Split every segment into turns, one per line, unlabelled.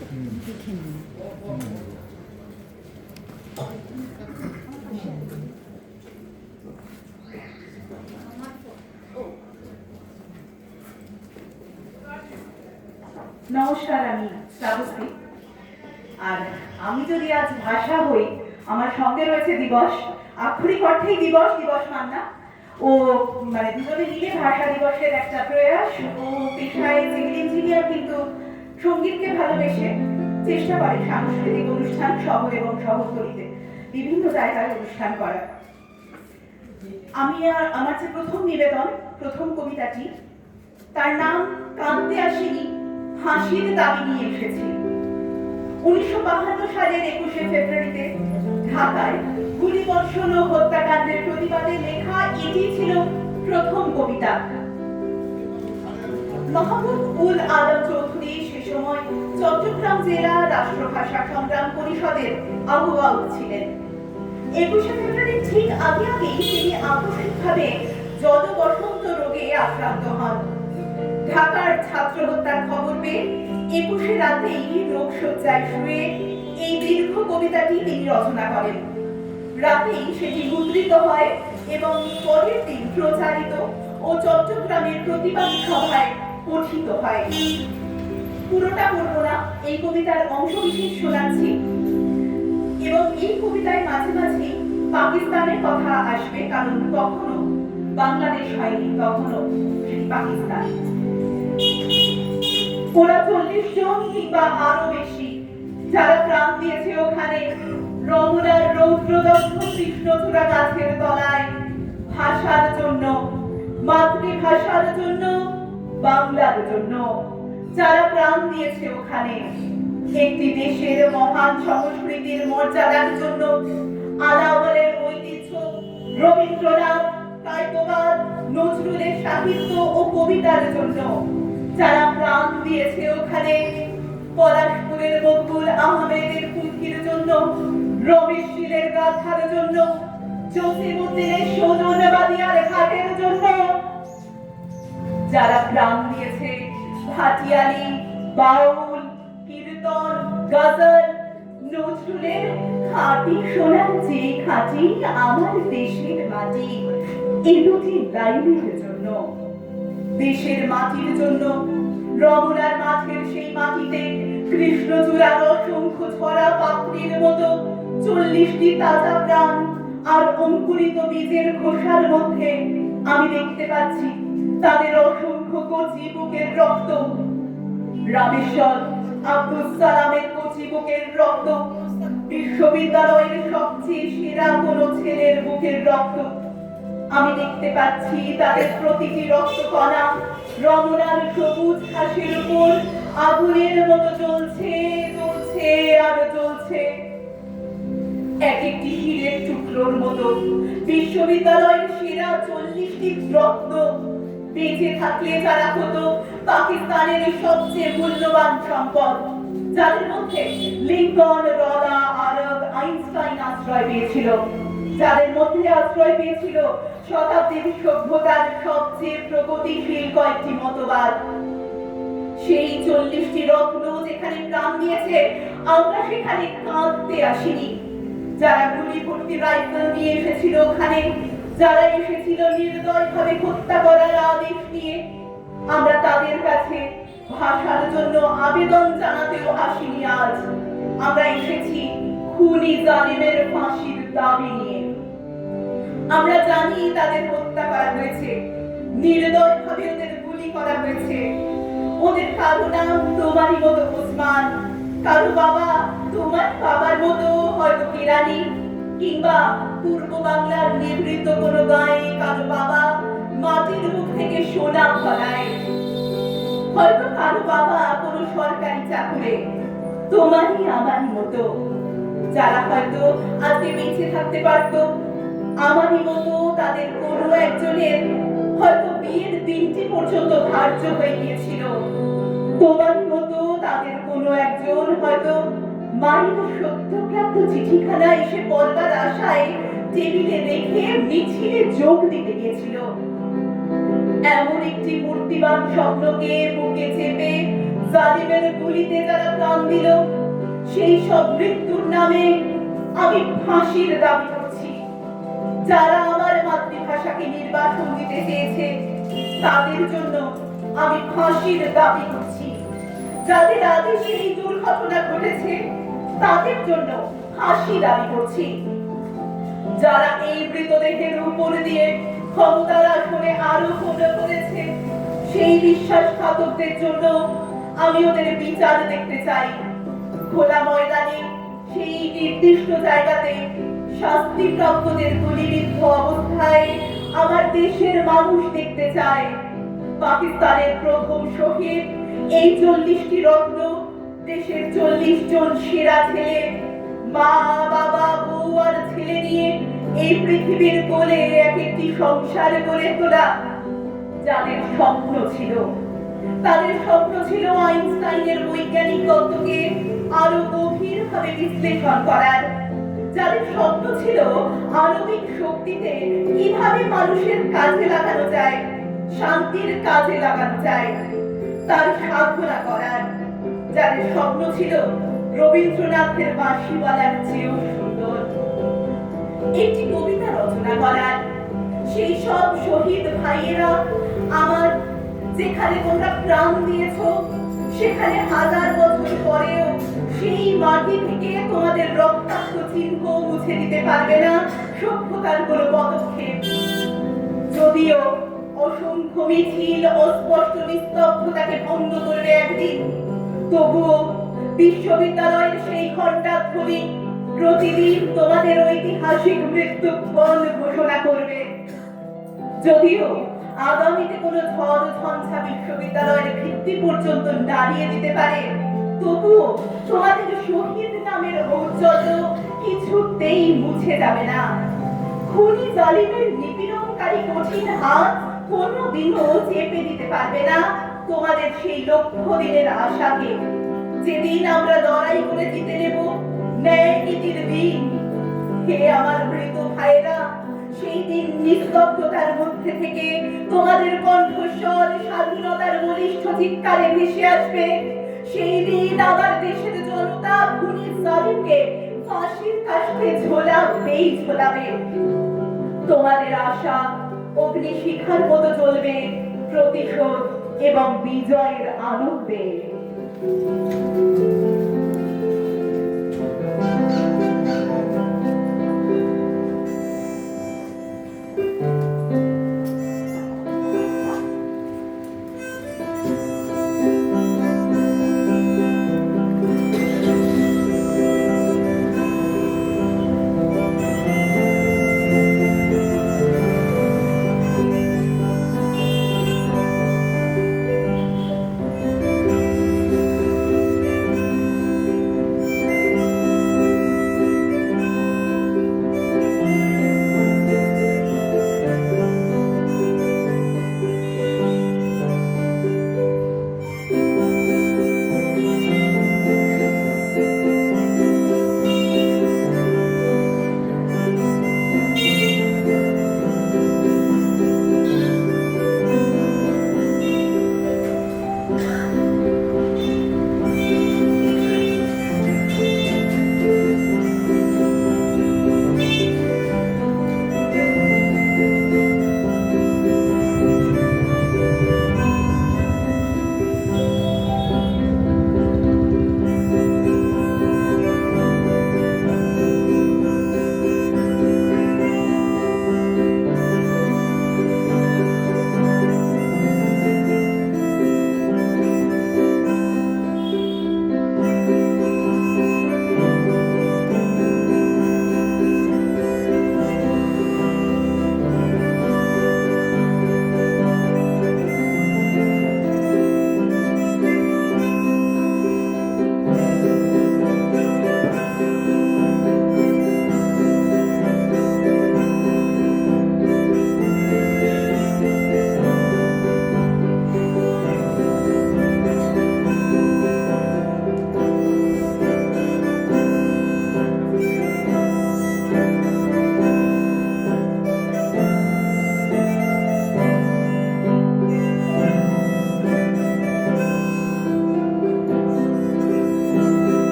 নমস্কার, আমি শ্রাবস্তী। আর আমি যদি আজ ভাষা হই, আমার সঙ্গে রয়েছে দিবস। আক্ষরিক অর্থেই দিবস, দিবস মান্না। ও মানে দুজনে মিলে ভাষা দিবসের একটা প্রয়াস। ও পেশায় সিভিল ইঞ্জিনিয়ার, কিন্তু সঙ্গীতকে ভালোবেসে চেষ্টা করে সাংস্কৃতিক অনুষ্ঠান শহর এবং শহরতলিতে বিভিন্ন জায়গায় অনুষ্ঠান করা। আমার যে প্রথম নিবেদন, প্রথম কবিতাটি, তার নাম কাঁদতে আসিনি, হাসির দাবি নিয়ে এসেছি। 1952 সালের 21শে ফেব্রুয়ারিতে ঢাকায় গুলিবর্ষণ ও হত্যাকাণ্ডের প্রতিবাদে লেখা এটি ছিল প্রথম কবিতা। মাহবুব উল আলম চৌধুরী সে সময় চট্টগ্রাম জেলা রাষ্ট্রভাষা সংগ্রাম পরিষদের আহ্বায়ক ছিলেন। 21শে ফেব্রুয়ারির ঠিক আগেই তিনি আকস্মিকভাবে জলবসন্ত রোগে আক্রান্ত হন। ঢাকার ছাত্র হত্যার খবর পেয়ে 21শে রাতেই রোগশয্যায় শুয়ে এই দীর্ঘ কবিতাটি তিনি রচনা করেন। রাতেই সেটি মুদ্রিত হয় এবং পরের দিন প্রচারিত ও চট্টগ্রামের প্রতিবাদ সভায় পঠিত হয়। পুরোটা পড়ব না, এই কবিতার অংশবিশেষ শোনাচ্ছি। এবং এই কবিতায় মাঝে মাঝে পাকিস্তানের কথা আসবে, কারণ তখনও বাংলাদেশ হয়নি, তখনও সেটি পাকিস্তান। ওরা 40 জন কিংবা আরো বেশি, যারা প্রাণ দিয়েছে ওখানে রমনার রৌদ্রদগ্ধ কৃষ্ণচূড়া গাছের তলায়, ভাষার জন্য, মাতৃভাষার জন্য, বাংলার জন্য, যারা প্রাণ দিয়েছে ওখানে একটি দেশের মহান সংস্কৃতির মর্যাদার জন্য, আলাওলের ঐতিহ্য, রবীন্দ্রনাথ, কায়কোবাদ, নজরুলের সাহিত্য ও কবিতার জন্য, যারা প্রাণ দিয়েছে ওখানে পলাশপুরের মকবুল আহমেদের পুঁথির জন্য, রমেশ শীলের গাথার জন্য, জসিমউদ্দিনের সজনবাদিয়ার ঘাটের জন্য, যারা প্রাণ দিয়েছে ভাটিয়ালি, বাউল, কীর্তন, গজল, নজরুলের খাঁটি সোনার চেয়ে খাঁটি আমার দেশের মাটি, এই দুটি লাইনের জন্য, দেশের মাটির জন্য। রমনার মাঠের সেই মাটিতে কৃষ্ণচূড়ার অসংখ্য ছড়া পাপড়ির মতো 40টি তাজা প্রাণ, আর অঙ্কুরিত বীজের খোসার মধ্যে আমি দেখতে পাচ্ছি তাদের অসংখ্য কচি বুকের রক্ত। রামেশ্বর আব্দুল সালামের কচি বুকের রক্ত, বিশ্ববিদ্যালয়ের সবচেয়ে সেরা কোনো ছেলের বুকের রক্ত। আমি দেখতে পাচ্ছি তাদের প্রতিটি রক্তকণা রমনার সবুজ ঘাসের উপর আগুনের মতো জ্বলছে, জ্বলছে আর জ্বলছে। এক একটি হীরের টুকরোর মতো বিশ্ববিদ্যালয়ের সেরা 40টি রত্ন বেঁচে থাকলে যারা হতো পাকিস্তানের সবচেয়ে মূল্যবান সম্পদ, যাদের মধ্যে লিঙ্কন, রলা, আরব, আইনস্টাইন আশ্রয় পেয়েছিল, যাদের মধ্যে আশ্রয় পেয়েছিল শতাব্দীর সভ্যতার সবচেয়ে প্রগতিশীল কয়েকটি মতবাদ। সেই 40টি রত্ন যেখানে প্রাণ দিয়েছে, আমরা সেখানে কাঁদতে আসিনি। যারা গুলি ভর্তি রাইফেল নিয়ে এসেছিল ওখানে, যারা এসেছিল নির্দয়ভাবে হত্যা করার আদেশ নিয়ে, আমরা তাদের কাছে ভাষার জন্য আবেদন জানাতেও আসিনি আজ। আমরা এসেছি খুনি জালিমের ফাঁসির দাবি নিয়ে। আমরা জানি তাদের হত্যা করা হয়েছে, নির্দয়ভাবে ওদের গুলি করা হয়েছে। ওদের কারো নাম তোমারই মতো ওসমান, কারো বাবা তোমার বাবার মতো হয়তো কিরানি, কিংবা পূর্ব বাংলার নিভৃত কোনো গায়ে কারো বাবা মাটির মুখ থেকে সোনা ফলায়, হয়তো কারো বাবা কোনো সরকারি চাকরে, তোমারই আমারই মতো, যারা হয়তো আজকে বেঁচে থাকতে পারতো। আমারই মতো তাদের কোনো একজনের হয়তো বিয়ের দিনটি পর্যন্ত ধার্য হয়ে গিয়েছিল। তোমার মতো তাদের কোনো একজন হয়তো মায়ের সত্যপ্রাপ্ত চিঠিখানা এসে পড়বার আশায় টেবিলে রেখে মিছিলে যোগ দিতে গিয়েছিল। এমন একটি মূর্তিবান স্বপ্নকে বুকে চেপে জালিমের গুলিতে যারা প্রাণ দিল, সেই সব মৃত্যুর নামে আমি ফাঁসির দাবি করছি। যারা আমার মাতৃভাষাকে নির্বাসন দিতে চেয়েছে তাদের জন্য আমি ফাঁসির দাবি করছি। যাদের আদেশে এই দুর্ঘটনা ঘটেছে তাদের জন্য ফাঁসি দাবি করছি। যারা এই মৃতদেহের উপর দিয়ে ক্ষমতার আসনে আরোহণ করেছে সেই বিশ্বাসঘাতকদের জন্য আমি ওদের বিচার দেখতে চাই। খোলা ময়দানে সেই নির্দিষ্ট জায়গাতে শাস্তিপ্রাপ্তদের গুলিবিদ্ধ অবস্থায় আমার দেশের মানুষ দেখতে চায়। পাকিস্তানের প্রথম শহীদ এই 40টি রত্ন, দেশের 40 জন সেরা ছেলে, মা বাবা বউ আর ছেলে নিয়ে এই পৃথিবীর কোলে এক একটি সংসার গড়ে তোলা। যাদের স্বপ্ন ছিল, তাদের স্বপ্ন ছিল আইনস্টাইনের বৈজ্ঞানিক তত্ত্বকে আরো গভীরভাবে বিশ্লেষণ করার। যাদের স্বপ্ন ছিল আণবিক শক্তিতে কিভাবে মানুষের কাজে লাগানো যায়, শান্তির কাজে লাগানো যায়, তার সাধনা করার। যাদের স্বপ্ন ছিল রবীন্দ্রনাথের বাঁশিওয়ালার চেয়েও সুন্দর একটি কবিতা রচনা করার। সেই সব শহীদ ভাইয়েরা আমার, যেখানে তোমরা প্রাণ দিয়েছো সেখানে হাজার বছর পরেও সেই মাটি থেকে তোমাদের রক্তাক্ত চিহ্ন মুছে দিতে পারবে না সভ্যতার কোনো পদক্ষেপ। যদিও অসংখ্য মিছিল অস্পষ্ট নিস্তব্ধতাকে ভঙ্গ করবে একদিন, তবুও বিশ্ববিদ্যালয়ের সেই ঘণ্টাধ্বনি প্রতিদিন তোমাদের ঐতিহাসিক মৃত্যুক্ষণ ঘোষণা করবে। যদিও আগামীতে কোনো ঝড় ঝঞ্ঝা বিশ্ববিদ্যালয়ের ভিত্তি পর্যন্ত নাড়িয়ে দিতে পারে, তবুও তোমাদের শহীদ নামের ঔজ্জ্বল্য কিছুতেই মুছে যাবে না। খুনি জালিমের নিপীড়নকারী কঠিন হাত কোনোদিনও চেপে দিতে পারবে না তোমাদের সেই লক্ষ্য দিনের আশাকে। যেদিন আমরা লড়াই করে জিতে নেব ন্যায় নীতির দিন, হে আমার মৃত ভাইরা, সেই দিন নিস্তব্ধতার মধ্যে থেকে তোমাদের কণ্ঠস্বর স্বাধীনতার বলিষ্ঠ চিৎকারে ভেসে আসবে। সেই দিন আমার দেশের জনতা খুনি জালিমকে ফাঁসির কাষ্ঠে ঝোলাবেই ঝোলাবে। তোমাদের আশা অগ্নিশিখার মতো জ্বলবে প্রতিশোধ এবং বিজয়ের আনন্দে।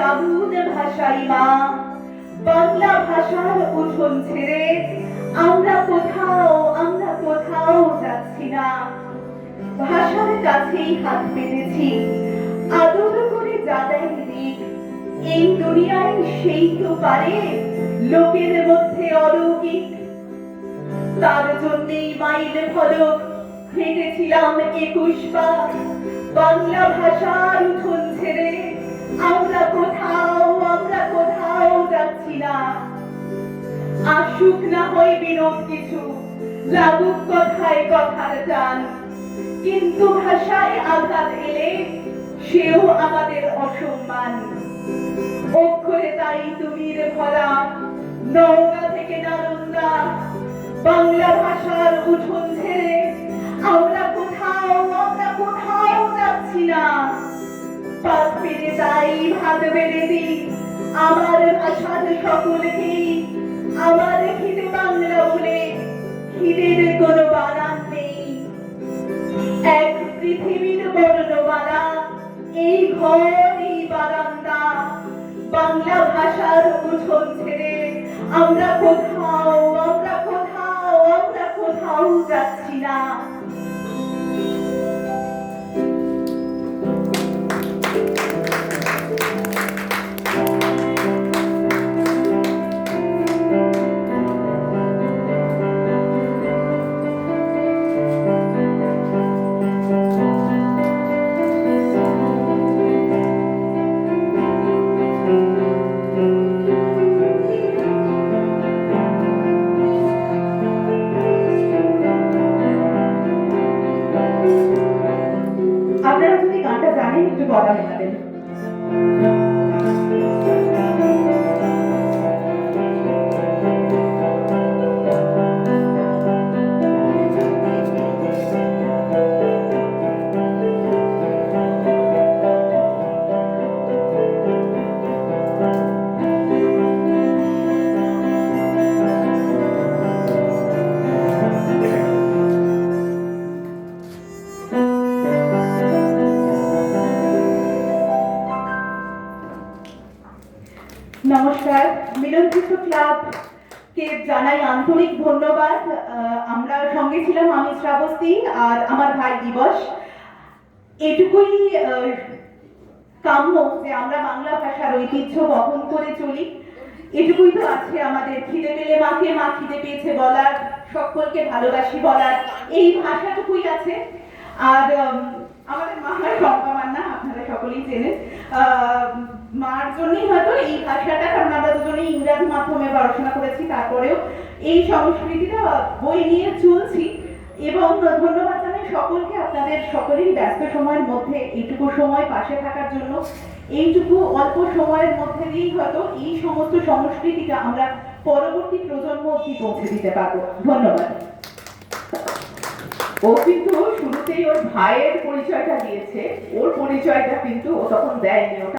আবুদ ভাষাই মা। বাংলা ভাষার উঠোন ছেড়ে আমরা কোথাও যাচ্ছি না। ভাষার কাছেই হাত পেতেছি, আদর করে যাদের দিক। এই দুনিয়ায় সেই তো পারে লোকের মধ্যে অলৌকিক। তার জন্যেই মাইল ফলক হেঁটেছিলাম 21 বার। বাংলা ভাষার উঠোন ছেড়ে আমরা কোথাও যাচ্ছি না। আসুক না হয় বিনোদ কিছু, লাগুক কথায় কথার টান, কিন্তু ভাষায় আঘাত এলে সেও আমাদের অসম্মান। অক্ষরে তাই তুমির ভরা নওগাঁ থেকে নালন্দা। বাংলা ভাষার উঠোন ছেড়ে আমরা কোথাও যাচ্ছি না। পাত পেরে তাই ভাত বেড়ে দিই আমার ভাষার সকলকে। আমার খিদে বাংলা বলে খিদের কোনো বানান নেই। এক পৃথিবীর বর্ণমালা, এই ঘর এই বারান্দা। বাংলা ভাষার উঠোন ছেড়ে আমরা কোথাও যাচ্ছি না। আপনারা যদি গানটা জানেন একটু গলা মেলাবেন। নমস্কার, মিলন শিশু ক্লাব কে জানাই আন্তরিক ধন্যবাদ। আমরা সঙ্গে ছিলাম আমি শ্রাবস্তী আর আমার ভাই দিবস। এটুকুই কাম্য যে আমরা বাংলা ভাষার ঐতিহ্য বহন করে চলি। এটুকুই তো আছে আমাদের, খিদে পেলে মাকে মা খিদে পেয়েছে বলার, সকলকে ভালোবাসি বলার, এই ভাষাটুকুই আছে। আর আমাদের মায়ের রম্পা মান্না আপনারা সকলেই চেনেন। মার জন্যই হয়তো এই ভাষাটা, কারণ আমরা দুজনেই ইংরাজি মাধ্যমে পড়াশোনা করেছি, তারপরেও এই সংস্কৃতিটা বই নিয়ে চলছি। এবং ধন্যবাদ জানাই সকলকে, আপনাদের সকলেরই ব্যস্ত সময়ের মধ্যে এইটুকু সময় পাশে থাকার জন্য। এইটুকু অল্প সময়ের মধ্যে দিয়েই হয়তো এই সমস্ত সংস্কৃতিটা আমরা পরবর্তী প্রজন্ম অবধি পৌঁছে দিতে পারবো। ধন্যবাদ।
ও কিন্তু শুরুতেই ওর ভাইয়ের পরিচয়টা দিয়েছে, ওর পরিচয়টা কিন্তু ও তখন দেয়নি।